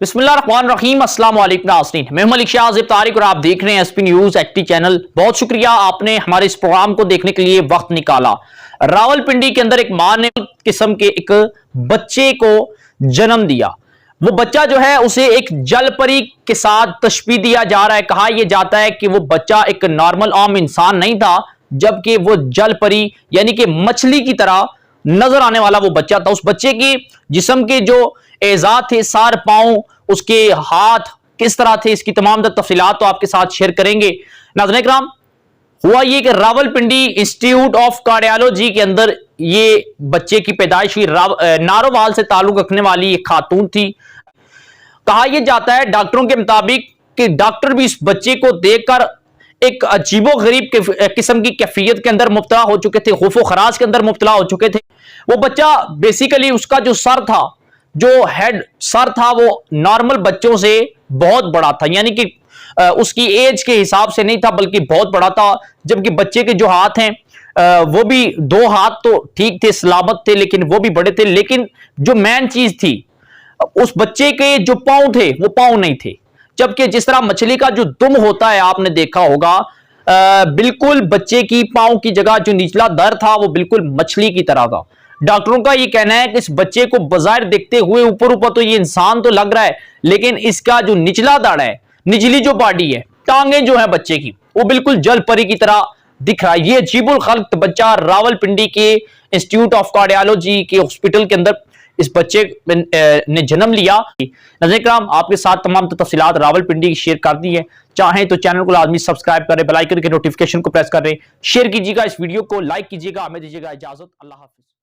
बिस्मिल्लाहिर्रहमानिर्रहीम अस्सलाम वालेकुम नाज़रीन, मैं मलिक शाहज़िब तारिक और आप देख रहे हैं एसपी न्यूज़ एक्टी चैनल। बहुत शुक्रिया आपने हमारे इस प्रोग्राम को देखने के लिए वक्त निकाला। रावलपिंडी के अंदर एक मां ने किस्म के एक बच्चे को जन्म दिया। वो बच्चा जो है उसे एक जलपरी के साथ तशबीह दिया जा रहा है। कहा यह जाता है कि वो बच्चा एक नॉर्मल आम इंसान नहीं था, जबकि वो जलपरी यानी कि मछली की तरह नजर आने वाला वो बच्चा था। उस बच्चे की जिस्म के जो एजाज थे, सार पांव, उसके हाथ किस तरह थे, इसकी तमाम तफसीलात तो आपके साथ शेयर करेंगे। नाज़रीन इकराम, हुआ ये कि रावलपिंडी इंस्टीट्यूट ऑफ कार्डियोलॉजी के अंदर ये बच्चे की पैदाइश हुई। नारोवाल से ताल्लुक रखने वाली एक खातून थी। कहा यह जाता है डॉक्टरों के मुताबिक कि डॉक्टर भी इस बच्चे को देखकर एक अजीबो गरीब किस्म की कैफियत के अंदर मुब्तला हो चुके थे, खौफो खराज के अंदर मुब्तला हो चुके थे। वो बच्चा बेसिकली उसका जो सर था, जो हेड सर था, वो नॉर्मल बच्चों से बहुत बड़ा था, यानी कि उसकी एज के हिसाब से नहीं था बल्कि बहुत बड़ा था। जबकि बच्चे के जो हाथ हैं वो भी दो हाथ तो ठीक थे, सलामत थे, लेकिन वो भी बड़े थे। लेकिन जो मेन चीज थी, उस बच्चे के जो पांव थे वो पांव नहीं थे। जबकि जिस तरह मछली का जो दुम होता है आपने देखा होगा, बिल्कुल बच्चे की पांव की जगह जो निचला दर था वो बिल्कुल मछली की तरह था। डॉक्टरों का ये कहना है कि इस बच्चे को बाजार देखते हुए ऊपर ऊपर तो ये इंसान तो लग रहा है, लेकिन इसका जो निचला दड़ है, निचली जो बॉडी है, टांगे जो है बच्चे की, वो बिल्कुल जल परी की तरह दिख रहा है। ये अजीबुल खल्क बच्चा रावलपिंडी के इंस्टीट्यूट ऑफ कार्डियोलॉजी के हॉस्पिटल के अंदर इस बच्चे ने जन्म लिया। नाज़रीन इकराम, आपके साथ तमाम तफसीलात रावलपिंडी की शेयर कर दी है। चाहें तो चैनल को लाजमी सब्सक्राइब करें, बेल आइकन के नोटिफिकेशन को प्रेस करें, शेयर कीजिएगा, इस वीडियो को लाइक कीजिएगा। हमें दीजिएगा इजाजत। अल्लाह हाफिज।